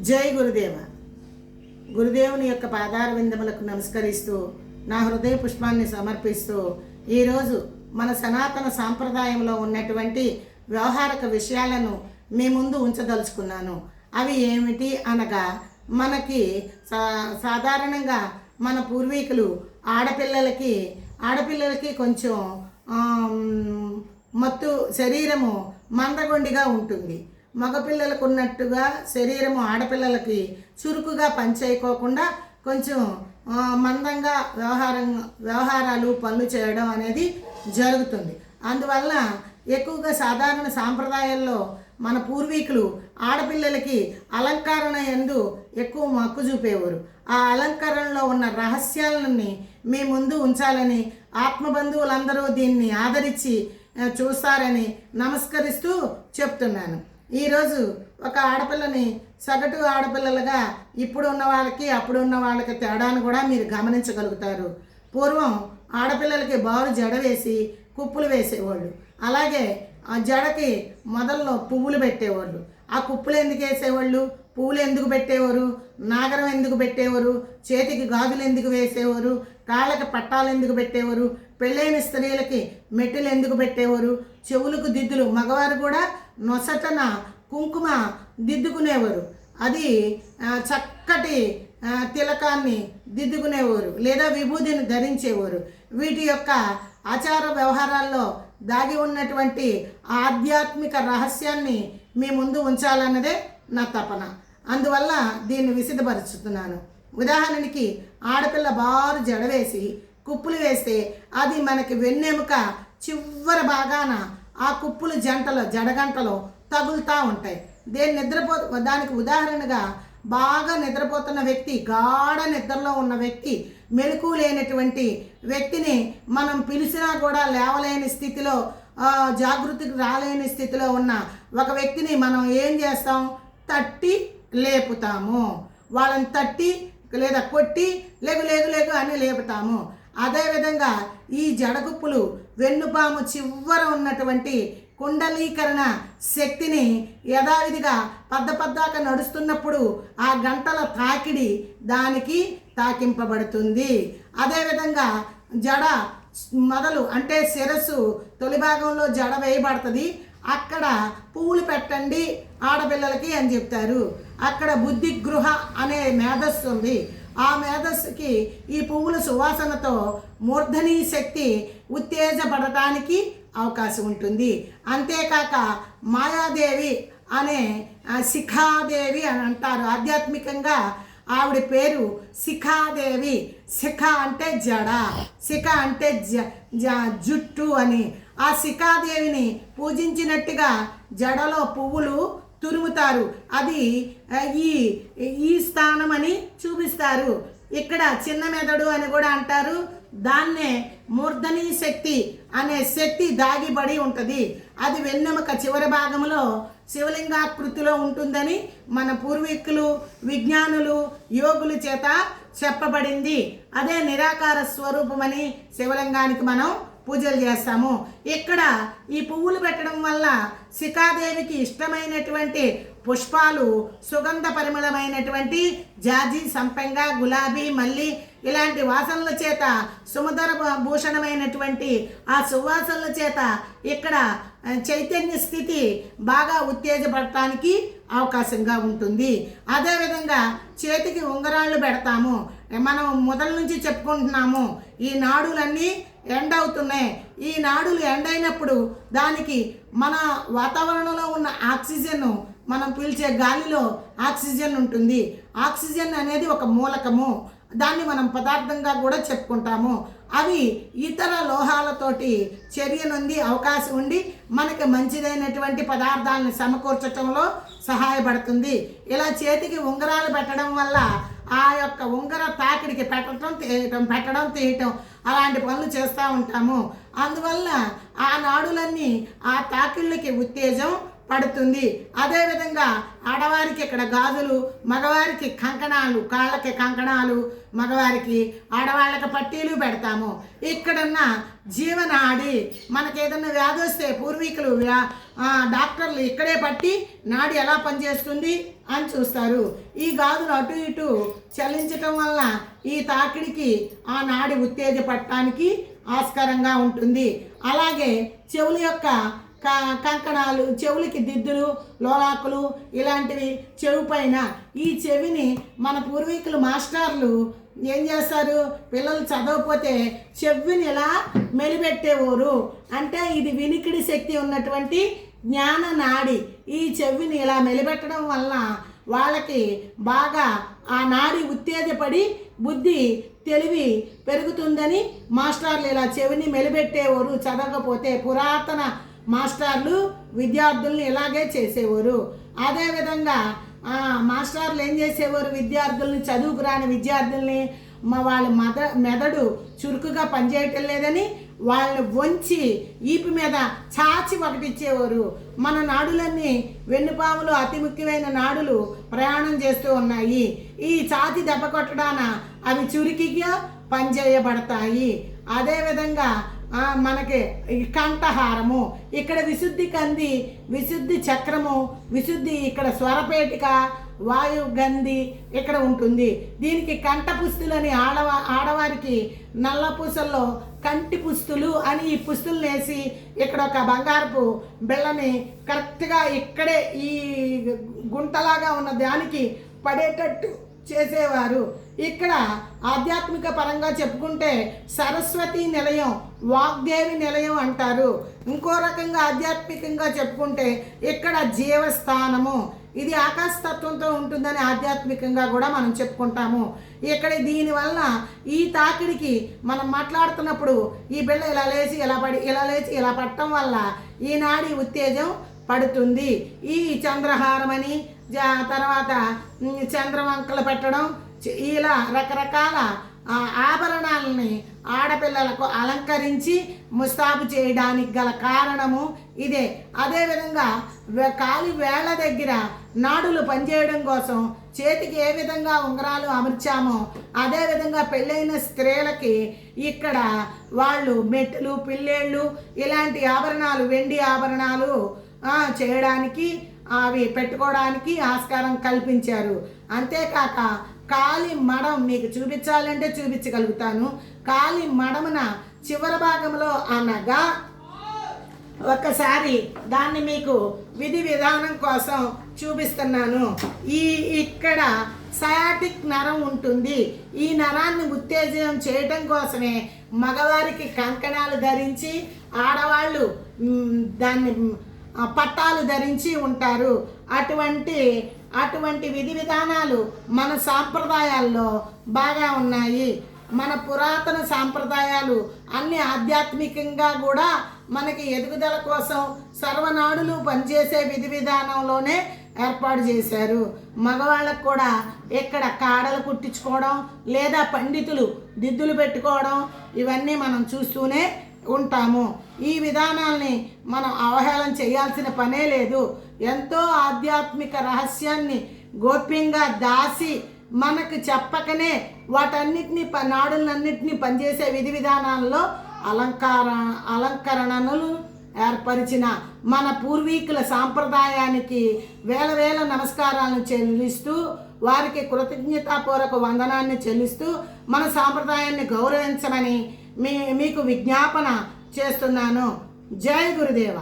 జై గురుదేవ. గురుదేవుని యొక్క పాదార విందములకు నమస్కరిస్తూ నా హృదయ పుష్పాన్ని సమర్పిస్తూ ఈరోజు మన సనాతన సాంప్రదాయంలో ఉన్నటువంటి వ్యవహారిక విషయాలను మీ ముందు ఉంచదలుచుకున్నాను. అవి ఏమిటి అనగా, మనకి సాధారణంగా మన పూర్వీకులు ఆడపిల్లలకి కొంచెం మత్తు శరీరము మందగొండిగా ఉంటుంది. మగపిల్లలకు ఉన్నట్టుగా శరీరము ఆడపిల్లలకి చురుకుగా పనిచేయకోకుండా కొంచెం మందంగా వ్యవహారాలు పనులు చేయడం అనేది జరుగుతుంది. అందువల్ల ఎక్కువగా సాధారణ సాంప్రదాయాల్లో మన పూర్వీకులు ఆడపిల్లలకి అలంకరణ యందు ఎక్కువ మక్కు చూపేవారు. ఆ అలంకరణలో ఉన్న రహస్యాలని మీ ముందు ఉంచాలని, ఆత్మబంధువులందరూ దీన్ని ఆదరించి చూస్తారని నమస్కరిస్తూ చెప్తున్నాను. ఈరోజు ఒక ఆడపిల్లని సగటు ఆడపిల్లలుగా ఇప్పుడు ఉన్న వాళ్ళకి అప్పుడు ఉన్న వాళ్ళకి తేడాను కూడా మీరు గమనించగలుగుతారు. పూర్వం ఆడపిల్లలకి బారు జడ వేసి కుప్పులు వేసేవాళ్ళు. అలాగే ఆ జడకి మొదల్లో పువ్వులు పెట్టేవాళ్ళు. ఆ కుప్పులు ఎందుకు వేసేవాళ్ళు, పువ్వులు ఎందుకు పెట్టేవారు, నాగరం ఎందుకు పెట్టేవారు, చేతికి గాజులు ఎందుకు వేసేవారు, కాళ్ళకి పట్టాలు ఎందుకు పెట్టేవారు, పెళ్ళైన స్త్రీలకి మెట్టెలు ఎందుకు పెట్టేవారు, చెవులకు దిద్దులు, మగవారు కూడా నొసటన కుంకుమ దిద్దుకునేవారు. అది చక్కటి తిలకాన్ని దిద్దుకునేవారు లేదా విభూతిని ధరించేవారు. వీటి యొక్క ఆచార వ్యవహారాల్లో దాగి ఉన్నటువంటి ఆధ్యాత్మిక రహస్యాన్ని మీ ముందు ఉంచాలన్నదే నా తపన. అందువల్ల దీన్ని విశదపరుచుతున్నాను. ఉదాహరణకి ఆడపిల్ల బారు జడ వేసి కుప్పులు వేస్తే అది మనకి వెన్నెముక చివరి భాగాన ఆ కుప్పులు జడగంటలో తగులుతూ ఉంటాయి. దానికి ఉదాహరణగా బాగా నిద్రపోతున్న వ్యక్తి, గాఢ నిద్రలో ఉన్న వ్యక్తి, మెలకు లేనటువంటి వ్యక్తిని మనం పిలిచినా కూడా లేవలేని స్థితిలో, జాగృతికి రాలేని స్థితిలో ఉన్న ఒక వ్యక్తిని మనం ఏం చేస్తాం, తట్టి లేపుతాము. వాళ్ళని తట్టి లేదా కొట్టి లేగు లేగు లేగు అని లేపుతాము. అదేవిధంగా ఈ జడకుప్పులు వెన్నుపాము చివర ఉన్నటువంటి కుండలీకరణ శక్తిని యథావిధిగా పద్దపద్దాక నడుస్తున్నప్పుడు ఆ గంటల తాకిడి దానికి తాకింపబడుతుంది. అదేవిధంగా జడ మొదలు అంటే శిరస్సు తొలి భాగంలో జడ వేయబడుతుంది. అక్కడ పువ్వులు పెట్టండి ఆడపిల్లలకి అని చెప్తారు. అక్కడ బుద్ధి గృహ అనే మేధస్సు ఉంది. ఆ మేధస్సుకి ఈ పువ్వుల సువాసనతో మూర్ధనీ శక్తి ఉత్తేజపడటానికి అవకాశం ఉంటుంది. అంతేకాక మాయాదేవి అనే శిఖాదేవి అని అంటారు. ఆధ్యాత్మికంగా ఆవిడ పేరు శిఖాదేవి. శిఖ అంటే జడ, శిఖ అంటే జుట్టు అని. ఆ శిఖాదేవిని పూజించినట్టుగా జడలో పువ్వులు తురుముతారు. అది ఈ స్థానం అని చూపిస్తారు. ఇక్కడ చిన్న మెదడు అని కూడా అంటారు. దాన్నే మూర్ధనీ శక్తి అనే శక్తి దాగిబడి ఉంటుంది. అది వెన్నెముక చివరి భాగంలో శివలింగాకృతిలో ఉంటుందని మన పూర్వీకులు, విజ్ఞానులు, యోగుల చేత చెప్పబడింది. అదే నిరాకార స్వరూపమని శివలింగానికి మనం పూజలు చేస్తాము. ఇక్కడ ఈ పువ్వులు పెట్టడం వల్ల శిఖాదేవికి ఇష్టమైనటువంటి పుష్పాలు, సుగంధ పరిమళమైనటువంటి జాజి, సంపెంగ, గులాబీ, మల్లి ఇలాంటి వాసనల చేత సుమధుర భూషణమైనటువంటి ఆ సువాసనల చేత ఇక్కడ చైతన్య స్థితి బాగా ఉత్తేజపడటానికి అవకాశంగా ఉంటుంది. అదేవిధంగా చేతికి ఉంగరాళ్ళు పెడతాము. మనం మొదల నుంచి చెప్పుకుంటున్నాము, ఈ నాడులన్నీ ఎండ్ అవుతున్నాయి. ఈ నాడులు ఎండ్ అయినప్పుడు దానికి మన వాతావరణంలో ఉన్న ఆక్సిజన్, మనం పీల్చే గాలిలో ఆక్సిజన్ ఉంటుంది. ఆక్సిజన్ అనేది ఒక మూలకము. దాన్ని మనం పదార్థంగా కూడా చెప్పుకుంటాము. అవి ఇతర లోహాలతోటి చర్య నుండి అవకాశం ఉండి మనకి మంచిదైనటువంటి పదార్థాలను సమకూర్చడంలో సహాయపడుతుంది. ఇలా చేతికి ఉంగరాలు పెట్టడం వల్ల ఆ యొక్క ఉంగర తాకిడికి పెట్టడం తీయటం అలాంటి పనులు చేస్తూ ఉంటాము. అందువల్ల ఆ నాడులన్నీ ఆ తాకిళ్ళకి ఉత్తేజం పడుతుంది. అదేవిధంగా ఆడవారికి ఇక్కడ గాజులు, మగవారికి కంకణాలు, కాళ్ళకి కంకణాలు, మగవారికి ఆడవాళ్ళకి పట్టీలు పెడతాము. ఇక్కడున్న జీవనాడి మనకి ఏదైనా వ్యాధి వస్తే పూర్వీకులు డాక్టర్లు ఇక్కడే పట్టి నాడి ఎలా పనిచేస్తుంది అని చూస్తారు. ఈ గాజులు అటు ఇటు చలించటం వల్ల ఈ తాకిడికి ఆ నాడి ఉత్తేజపడటానికి ఆస్కారంగా ఉంటుంది. అలాగే చెవుల యొక్క కంకణాలు, చెవులకి దిద్దులు, లోలాకులు ఇలాంటివి చెవి పైన. ఈ చెవిని మన పూర్వీకులు మాస్టర్లు ఏం చేస్తారు, పిల్లలు చదవకపోతే చెవిని ఇలా మెలిపెట్టేవారు. అంటే ఇది వినికిడి శక్తి ఉన్నటువంటి జ్ఞాన నాడి. ఈ చెవిని ఇలా మెలిపెట్టడం వల్ల వాళ్ళకి బాగా ఆ నాడి ఉత్తేజపడి బుద్ధి తెలివి పెరుగుతుందని మాస్టర్లు ఇలా చెవిని మెలిపెట్టేవారు. చదవకపోతే పురాతన మాస్టర్లు విద్యార్థుల్ని ఇలాగే చేసేవారు. అదేవిధంగా మాస్టర్లు ఏం చేసేవారు, విద్యార్థుల్ని, చదువుకు రాని విద్యార్థుల్ని వాళ్ళ మెదడు చురుకుగా పనిచేయటం లేదని వాళ్ళని వంచి ఈపి మీద చాచి ఒకటి ఇచ్చేవారు. మన నాడులన్నీ వెన్నుపాములు అతి ముఖ్యమైన నాడులు ప్రయాణం చేస్తూ ఉన్నాయి. ఈ ఛాతి దెబ్బ కొట్టడాన అవి చురుకిగా పనిచేయబడతాయి. అదేవిధంగా మనకి కంఠహారము, ఇక్కడ విశుద్ధి కంది, విశుద్ధి చక్రము, విశుద్ధి ఇక్కడ స్వరపేటిక, వాయు గంధి ఇక్కడ ఉంటుంది. దీనికి కంఠ పుస్తులని ఆడవారికి నల్ల పూసల్లో కంటి పుస్తులు అని ఈ పుస్తులు వేసి ఇక్కడ ఒక బంగారపు బిళ్ళని కరెక్ట్గా ఇక్కడే ఈ గుంటలాగా ఉన్న దానికి పడేటట్టు చేసేవారు. ఇక్కడ ఆధ్యాత్మిక పరంగా చెప్పుకుంటే సరస్వతి నిలయం, వాగ్దేవి నిలయం అంటారు. ఇంకో రకంగా ఆధ్యాత్మికంగా చెప్పుకుంటే ఇక్కడ జీవస్థానము, ఇది ఆకాశతత్వంతో ఉంటుందని ఆధ్యాత్మికంగా కూడా మనం చెప్పుకుంటాము. ఇక్కడ దీనివల్ల ఈ తాకిడికి మనం మాట్లాడుతున్నప్పుడు ఈ బిళ్ళ ఇలా లేచి ఇలా పడి ఇలా లేచి ఇలా పట్టడం వల్ల ఈనాడి ఉత్తేజం పడుతుంది. ఈ చంద్రహారం అని తర్వాత చంద్రవంకలు పెట్టడం, ఇలా రకరకాల ఆభరణాలని ఆడపిల్లలకు అలంకరించి ముస్తాబు చేయడానికి గల కారణము ఇదే. అదేవిధంగా కాలి వేళ్ల దగ్గర నాడులు పనిచేయడం కోసం చేతికి ఏ విధంగా ఉంగరాలు అమర్చామో అదేవిధంగా పెళ్ళైన స్త్రీలకి ఇక్కడ వాళ్ళు మెట్టలు, పిల్లేళ్ళు ఇలాంటి ఆభరణాలు, వెండి ఆభరణాలు చేయడానికి, అవి పెట్టుకోవడానికి ఆస్కారం కల్పించారు. అంతేకాక కాలి మడం మీకు చూపించాలంటే చూపించగలుగుతాను. కాలి మడమున చివరి భాగంలో అనగా ఒక్కసారి దాన్ని మీకు విధి విధానం కోసం చూపిస్తున్నాను. ఇక్కడ సయాటిక్ నరం ఉంటుంది. ఈ నరాన్ని ఉత్తేజం చేయటం కోసమే మగవారికి కంకణాలు ధరించి, ఆడవాళ్ళు దాన్ని పట్టాలు ధరించి ఉంటారు. అటువంటి విధి విధానాలు మన సాంప్రదాయాల్లో బాగా ఉన్నాయి. మన పురాతన సాంప్రదాయాలు అన్ని ఆధ్యాత్మికంగా కూడా మనకి ఎదుగుదల కోసం సర్వనాడులు పనిచేసే విధి విధానంలోనే ఏర్పాటు చేశారు. మగవాళ్ళకు కూడా ఇక్కడ కాడలు కుట్టించుకోవడం లేదా పండితులు దిద్దులు పెట్టుకోవడం ఇవన్నీ మనం చూస్తూనే ఉంటాము. ఈ విధానాల్ని మనం అవహేళన చేయాల్సిన పనే లేదు. ఎంతో ఆధ్యాత్మిక రహస్యాన్ని గోప్యంగా దాసి మనకు చెప్పకనే వాటన్నిటినీ నాడులన్నింటినీ పనిచేసే విధి విధానాల్లో అలంకరణలు ఏర్పరిచిన మన పూర్వీకుల సాంప్రదాయానికి వేల వేల నమస్కారాలను చెల్లిస్తూ, వారికి కృతజ్ఞతాపూర్వక వందనాన్ని చెల్లిస్తూ మన సాంప్రదాయాన్ని గౌరవించమని మీకు విజ్ఞాపన చేస్తున్నాను. జై గురుదేవ.